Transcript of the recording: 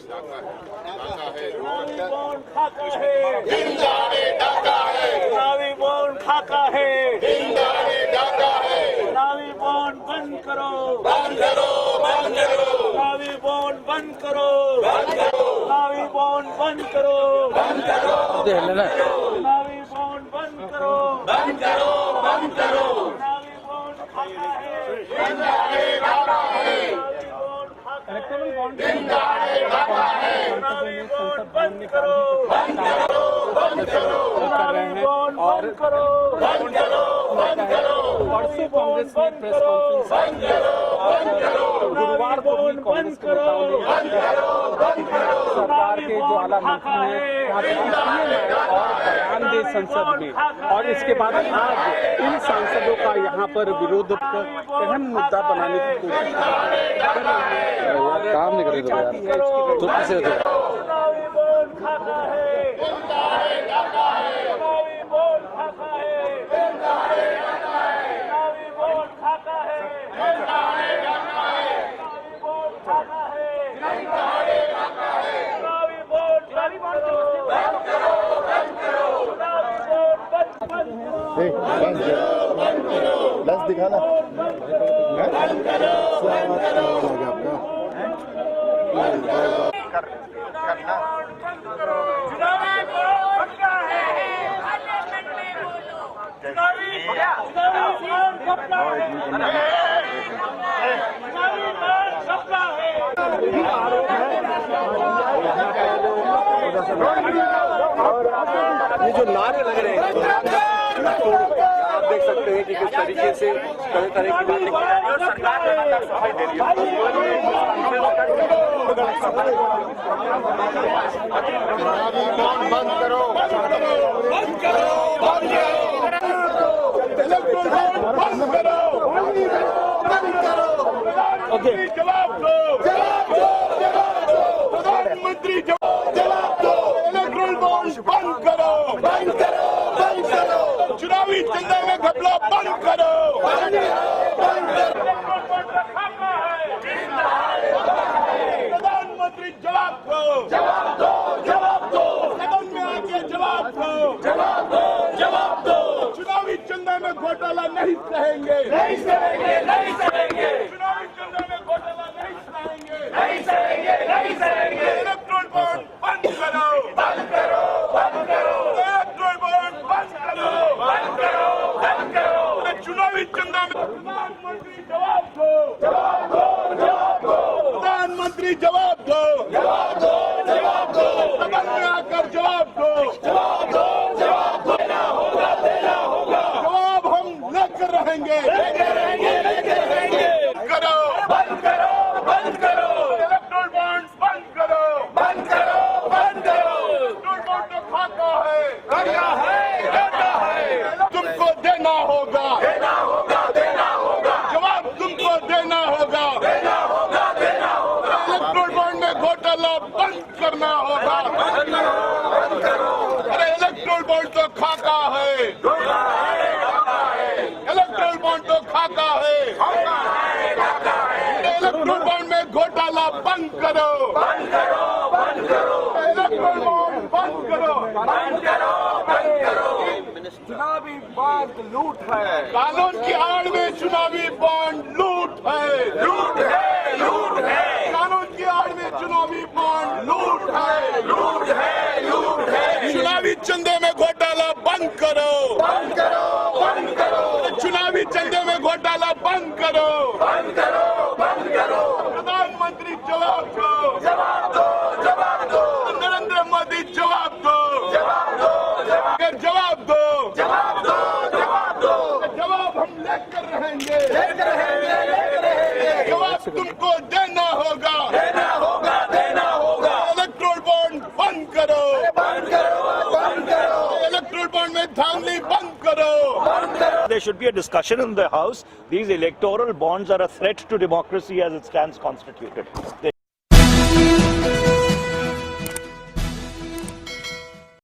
चुनावी बॉन्ड खाका है, चुनावी बॉन्ड खाका है, चुनावी बॉन्ड बंद करो, चुनावी बॉन्ड बंद करो, चुनावी बॉन्ड बंद करो, चुनावी बॉन्ड बंद करो, चुनावी बॉन्ड खाका है, इलेक्टोरल बॉन्ड चुनावी बॉन्ड बंद करो, चुनावी बॉन्ड बंद करो, परसों कांग्रेस ने प्रेस कॉन्फ्रेंस गुरुवार को भी कांग्रेस के नेताओं ने सरकार के जो आला मंत्री हैं और बयान दे संसद में, और इसके बाद आज इन सांसदों का यहाँ पर विरोध को अहम मुद्दा बनाने की कोशिश कर रहे हैं। काम नहीं करेंगे यार, चुप्पी से चुनावी बॉन्ड खाता है, चुनावी बॉन्ड खाता है, चुनावी बॉन्ड खाता है, चुनावी बॉन्ड खाता है, चुनावी बॉन्ड बंद करो, चुनावी बॉन्ड बंद करो, दस दिखाना करना चुनावी बॉन्ड क्या है, चुनावी बॉन्ड कपड़ा है, चुनावी बॉन्ड कपड़ा है। ये जो नारे लग रहे हैं आप देख सकते हैं कि किस तरीके से तरह तरह की बातें और सरकार लगातार सफाई दे रही है। बंद करो, बंद करो, बंद करो, बंद करो, बंद करो। ओके, जवाब दो, जवाब दो, जवाब दो, प्रधानमंत्री जवाब दो। इलेक्ट्रोल बॉन्ड बंद करो, बंद करो, बंद करो। चुनावी चंदा में घपला बंद करो, बंद करो, बंद करो। प्रधानमंत्री जवाब दो, जवाब दो, जवाब दो। सदन में आके जवाब दो, जवाब दो, जवाब दो। चुनावी चंदा में घोटाला नहीं सहेंगे, नहीं सहेंगे, नहीं सहेंगे। चुनावी चंदा में घोटाला नहीं सहेंगे, नहीं सहेंगे, नहीं सहेंगे। इलेक्ट्रोल बॉन्ड बंद करो, बंद करो, बंद करो। इलेक्ट्रोल बॉन्ड बंद करो, बंद करो, बंद करो। चुनावी चंदा में प्रधानमंत्री जवाब दो, जवाब दो, जवाब दो। प्रधानमंत्री जवाब दो, जवाब दो, जवाब दो। सदन में आकर जवाब दो, जवाब दो, जवाब दो। देना होगा, देना होगा। जवाब हम लेकर रहेंगे, लेकर रहेंगे, लेकर रहेंगे। करो, बंद करो, बंद करो। इलेक्ट्रोल बॉन्ड बंद करो, बंद करो, बंद करो। इलेक्ट्रोल बॉन्ड तो खाता है, खाता है, खाता है। तुमको देना होगा, देना होगा, देना होगा। जवाब तुमको देना होगा, देना होगा, देना होगा। इलेक्ट्रोल बॉन्ड में घोटाला बंद करना होगा, बंद करो, बंद करो। अरे इलेक्ट्रोल बॉन्ड तो खाका है, इलेक्ट्रोल बॉन्ड तो खाका है। इलेक्ट्रोल बॉन्ड में घोटाला बंद करो, बंद करो, बंद करो। इलेक्ट्रोल बॉन्ड बंद करो, बंद करो, बंद करो। चुनावी बॉन्ड लूट है, कानून की आड़ में चुनावी बॉन्ड लूट है, लूट है, लूट है। कानून की आड़ में चुनावी बॉन्ड लूट है, लूट है, लूट है। चुनावी चंदे में घोटाला बंद करो, बंद करो, बंद करो। चुनावी चंदे में घोटाला बंद करो, बंद करो, बंद करो। प्रधानमंत्री जवाब दो, जवाब दो, जवाब दो। नरेंद्र मोदी जवाब दो, जवाब दो, जवाब दो, जवाब दो, जवाब दो। जवाब हम लेकर रहेंगे, लेकर रहेंगे, लेकर रहेंगे। जवाब तुमको देना होगा, देना होगा, देना होगा। इलेक्ट्रोल बॉन्ड बंद करो, बंद करो, बंद करो। इलेक्ट्रोल बॉन्ड में धांधली बंद करो, बंद करो। There should be a discussion in the House. These electoral bonds are a threat to democracy as it stands constituted.